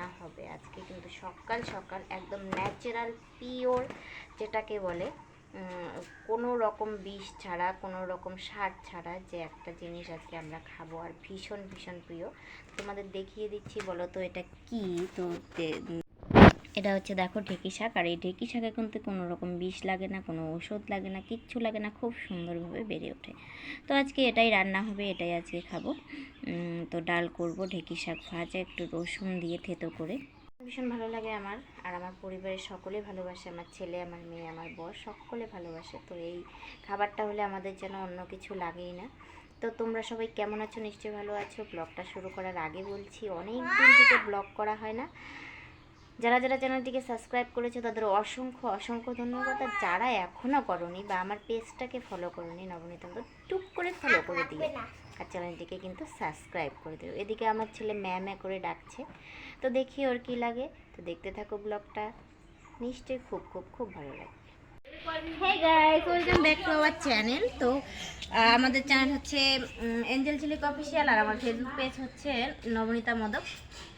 রান্না হবে আজকে কিন্তু সকাল সকাল একদম ন্যাচারাল পিওর, যেটাকে বলে কোনো রকম বিষ ছাড়া, কোনো রকম সার ছাড়া যে একটা জিনিস আজকে আমরা খাবো, আর ভীষণ ভীষণ প্রিয়। তোমাদের দেখিয়ে দিচ্ছি, বলো তো এটা কি। তো এটা হচ্ছে দেখো ঢেঁকি শাক, আর এই ঢেঁকি শাকে কিন্তু কোনো রকম বিষ লাগে না, কোনো ওষুধ লাগে না, কিচ্ছু লাগে না, খুব সুন্দরভাবে বেড়ে ওঠে। তো আজকে এটাই রান্না হবে, এটাই আজকে খাবো। তো ডাল করব, ঢেঁকি শাক ভাজা, একটু রসুন দিয়ে থেতো করে। ভীষণ ভালো লাগে আমার, আর আমার পরিবারের সকলে ভালোবাসে, আমার ছেলে, আমার মেয়ে, আমার বর, সকলে ভালোবাসে। তো এই খাবারটা হলে আমাদের যেন অন্য কিছু লাগেই না। তো তোমরা সবাই কেমন আছো? নিশ্চয়ই ভালো আছো। ব্লগটা শুরু করার আগে বলছি, অনেক দিন থেকে ব্লগ করা হয় না। যারা যারা চ্যানেলটিকে সাবস্ক্রাইব করেছো তাদের অসংখ্য অসংখ্য ধন্যবাদ। আর যারা এখনও করোনি বা আমার পেজটাকে ফলো করোনি, নবনীতা টুক করে ফলো করে দিও, আর চ্যানেলটিকে কিন্তু সাবস্ক্রাইব করে দিও। এদিকে আমার ছেলে ম্যা করে ডাকছে, তো দেখি ওর কি লাগে। তো দেখতে থাকো ব্লগটা, নিশ্চয়ই খুব খুব খুব ভালো লাগবে। Hey guys, welcome back to our channel. তো আমাদের চ্যানেল হচ্ছে এঞ্জেল চিলিক অফিসিয়াল, আর আমার ফেসবুক পেজ হচ্ছে নবনীতা মদক।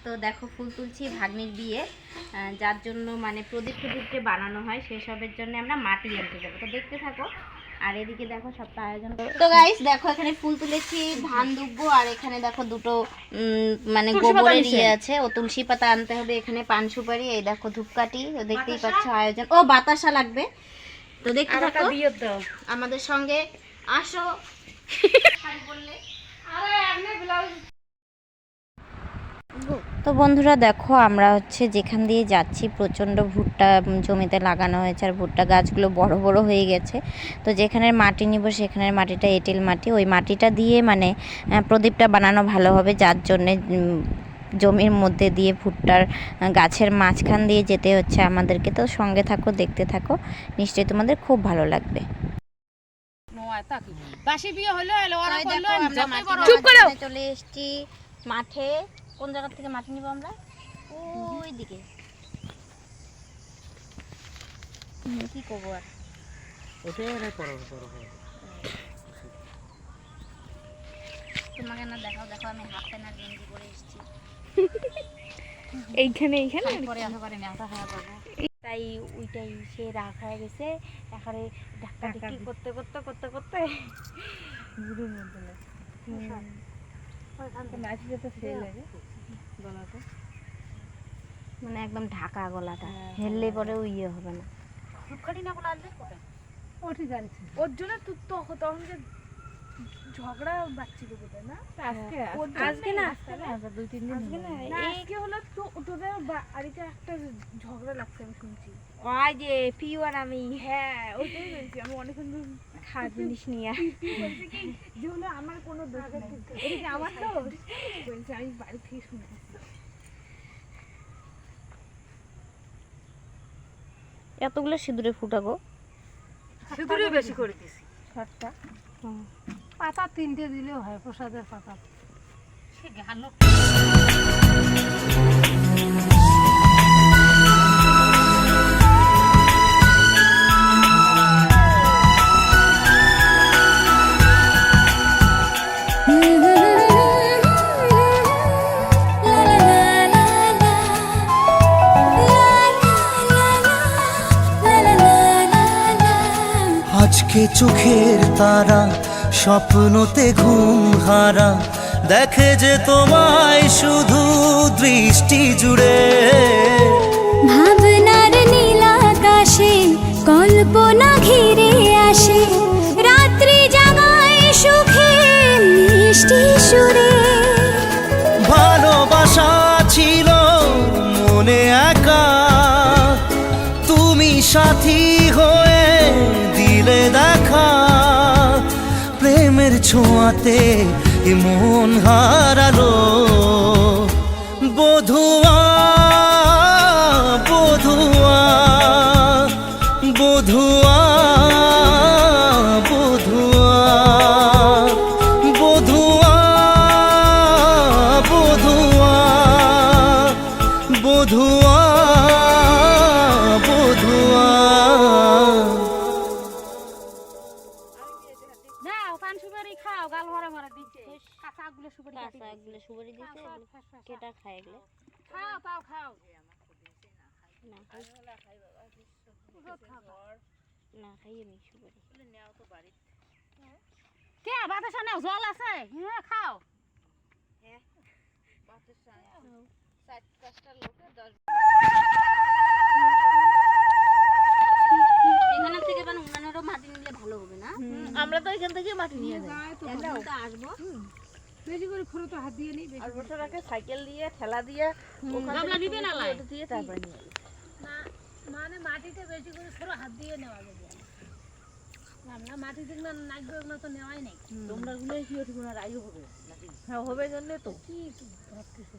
তো দেখো ফুল তুলছি ভাগ্নির বিয়ে, যার জন্য মানে প্রদীপ যে বানানো হয় সেসবের জন্য আমরা মাটি আনতে যাবো। তো দেখতে থাকো। আর এদিকে দেখো সবটা আয়োজন। তো গাইস দেখো এখানে ফুল তুলেছি, ধান দুব্বো, আর এখানে দেখো দুটো মানে গোবরের ইয়ে আছে, ও তুলসী পাতা আনতে হবে, এখানে পান সুপারি, এই দেখো ধূপকাঠি, দেখতেই পাচ্ছ আয়োজন। ও বাতাসা লাগবে। তো দেখতে থাকো, আমাদের সঙ্গে আসো। তো বন্ধুরা দেখো আমরা হচ্ছে যেখান দিয়ে যাচ্ছি প্রচণ্ড ভুট্টা জমিতে লাগানো হয়েছে, আর ভুট্টা গাছগুলো বড় বড় হয়ে গেছে। তো যেখানের মাটি নিব সেখানের মাটিটা এঁটেল মাটি, ওই মাটিটা দিয়ে মানে প্রদীপটা বানানো ভালো হবে, যার জন্যে জমির মধ্যে দিয়ে ভুট্টার গাছের মাঝখান দিয়ে যেতে হচ্ছে আমাদেরকে। তো সঙ্গে থাকো, দেখতে থাকো, নিশ্চয়ই তোমাদের খুব ভালো লাগবে। চলে এসছি মাঠে। কোন জায়গা থেকে মাটি নিব আমরা? ওই দিকে। কি করবো আর, তোমাকে না দেখাও, দেখো আমি হাফ প্যান্ট আর গেঞ্জি পরে এসেছি এইখানে পরে একেবারে নেওয়া হয়ে যাবো, তাই ওইটাই সে রাখা হয়ে গেছে। এখানে ধাক্কা ধাক্কি করতে করতে করতে করতে বুড়ির মধ্যে মানে একদম ঢাকা গলাটা, হেললে পরে ইয়ে হবে না। ওর জন্য তখন যে ঝগড়া বাচ্চি কোথায় না আজকে না 2-3 দিন আজকে হলো তো তোদের বাড়িতে একটা ঝগড়া লাগছে আমি শুনছি। ওই যে পিউ আর আমি, হ্যাঁ ওইটাই বলছি। আমি অনেকক্ষণ খাওয়ার জিনিস নিয়ে বলছি কি যে হলো আমার কোনো দোষ নেই, এটা আমার দোষ বলছি। আমি বাড়ি থেকে শুনতেছি। এতগুলো সিঁদুরে ফুটাবো, সিঁদুরে বেশি করে দিছি। সাতটা পাতা 3টে দিলেও হয়, প্রসাদের পাতা। সে গেল আজকে চোখের তারা স্বপ্নতে ঘুম হারা দেখে যে তোমায় শুধু দৃষ্টি জুড়ে। ভাবনার নীল আকাশে কল্পনা ঘিরে আসে, রাত্রি জাগায় সুখে মিষ্টি সুরে। ভালোবাসা ছিল মনে একা, তুমি সাথী হয়ে দিলে দেখা। প্রেমের ছোঁয়াতে মন হারালো, বধুয়া বধুয়া বধুয়া বধুয়া বধুয়া বধুয়া বধুয়া বধুয়া। পান সুপারি খাও, গাল ভরা ভরা দিচ্ছে। কাঁচাগুলো সুপারি সুপারি দিতে কেটা খায় এগুলো। খাও তাও খাও। না খাই না খাই আমি সুপারি কে বাতাসা নাও জল আছে হ্যাঁ খাও এখান থেকে মানে উনানেরও মাটি নিলে ভালো হবে না? আমরা তো এখান থেকে মাটি নিয়ে যাই একদম তো আসবো বেশি করে খরচ তো হাত দিয়ে নেই আর বছর আগে সাইকেল দিয়ে ঠেলা দিয়ে গামলা নিবে না লাই দিয়ে তারপরে নিয়ে না মানে মাটিতে বেশি করে খরচ হাত দিয়ে নেওয়া যাবে গামলা মাটি দিক না নাইবে না তো নেওয়াই নাই তোমরা গুলো কি ওঠে না রাইও হবে হ্যাঁ হবে জন্য তো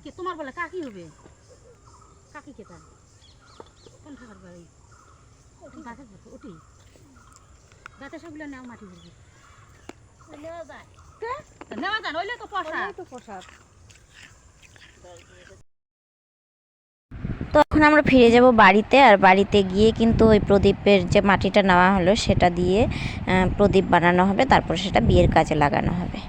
কি তোমার বলে কাকি হবে কাকি কেতা কোন থাকার বাড়ি গাছে ওটি গাছে সবগুলো নেওয়া মাটি করবে নেওয়া যায় নেওয়া যান ওইলে তো পোশাক তো এখন আমরা ফিরে যাব বাড়িতে। আর বাড়িতে গিয়ে কিন্তু ওই প্রদীপের যে মাটিটা নেওয়া হলো সেটা দিয়ে প্রদীপ বানানো হবে, তারপর সেটা বিয়ের কাজে লাগানো হবে।